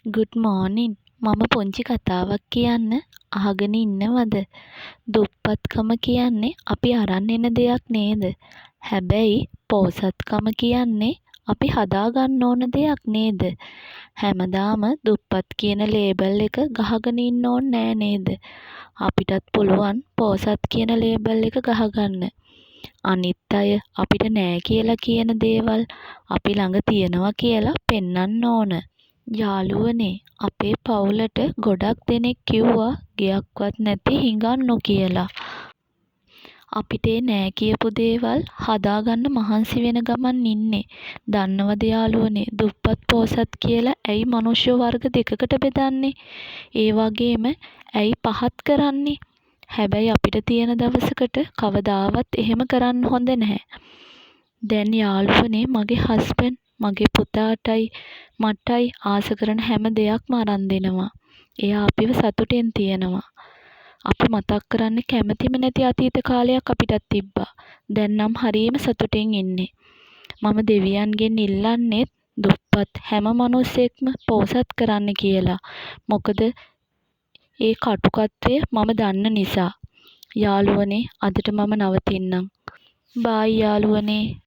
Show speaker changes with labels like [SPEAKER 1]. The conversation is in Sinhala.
[SPEAKER 1] ගුඩ් මෝනින්. මම පුංචි කතාවක් කියන්න. අහගෙන ඉන්නවද? දුප්පත්කම කියන්නේ අපි අරන් එන දෙයක් නේද? හැබැයි පෝසත්කම කියන්නේ අපි හදාගන්න ඕන දෙයක් නේද? හැමදාම දුප්පත් කියන ලේබල් එක ගහගෙන ඉන්න ඕන නෑ නේද? අපිටත් පුළුවන් පෝසත් කියන ලේබල් එක ගහගන්න. අනිත් අය අපිට නෑ කියලා කියන දේවල් අපි ළඟ තියෙනවා කියලා පෙන්නන්න ඕන. යාළුවනේ, අපේ පවුලට ගොඩක් දෙනෙක් කිව්වා ගෙයක්වත් නැති හිඟන්නෝ කියලා. අපිට ඒ නෑ කියපු දේවල් හදාගන්න මහන්සි වෙන ගමන් ඉන්නේ. දන්නවද යාළුවනේ, දුප්පත් පෝසත් කියලා ඇයි මනුෂ්‍ය වර්ග දෙකකට බෙදන්නේ? ඒ වගේම ඇයි පහත් කරන්නේ? හැබැයි අපිට තියෙන දවසකට කවදාවත් එහෙම කරන්න හොඳ නැහැ. දැන් යාළුවනේ, මගේ හස්බන්ඩ් මගේ පුතාටයි මටයි ආස කරන හැම දෙයක්ම අරන් දෙනවා. එයා අපිව සතුටෙන් තියනවා. අපි මතක් කරන්න කැමතිම නැති අතීත කාලයක් අපිටත් තිබ්බා. දැන් නම් හරියම සතුටෙන් ඉන්නේ. මම දෙවියන්ගෙන් ඉල්ලන්නේත් දුප්පත් හැම මිනිස්සෙක්ම පෝසත් කරන්න කියලා. මොකද ඒ කටුකත්වය මම දන්න නිසා. යාළුවනේ, අදට මම නවතින්නම්. බායි යාළුවනේ.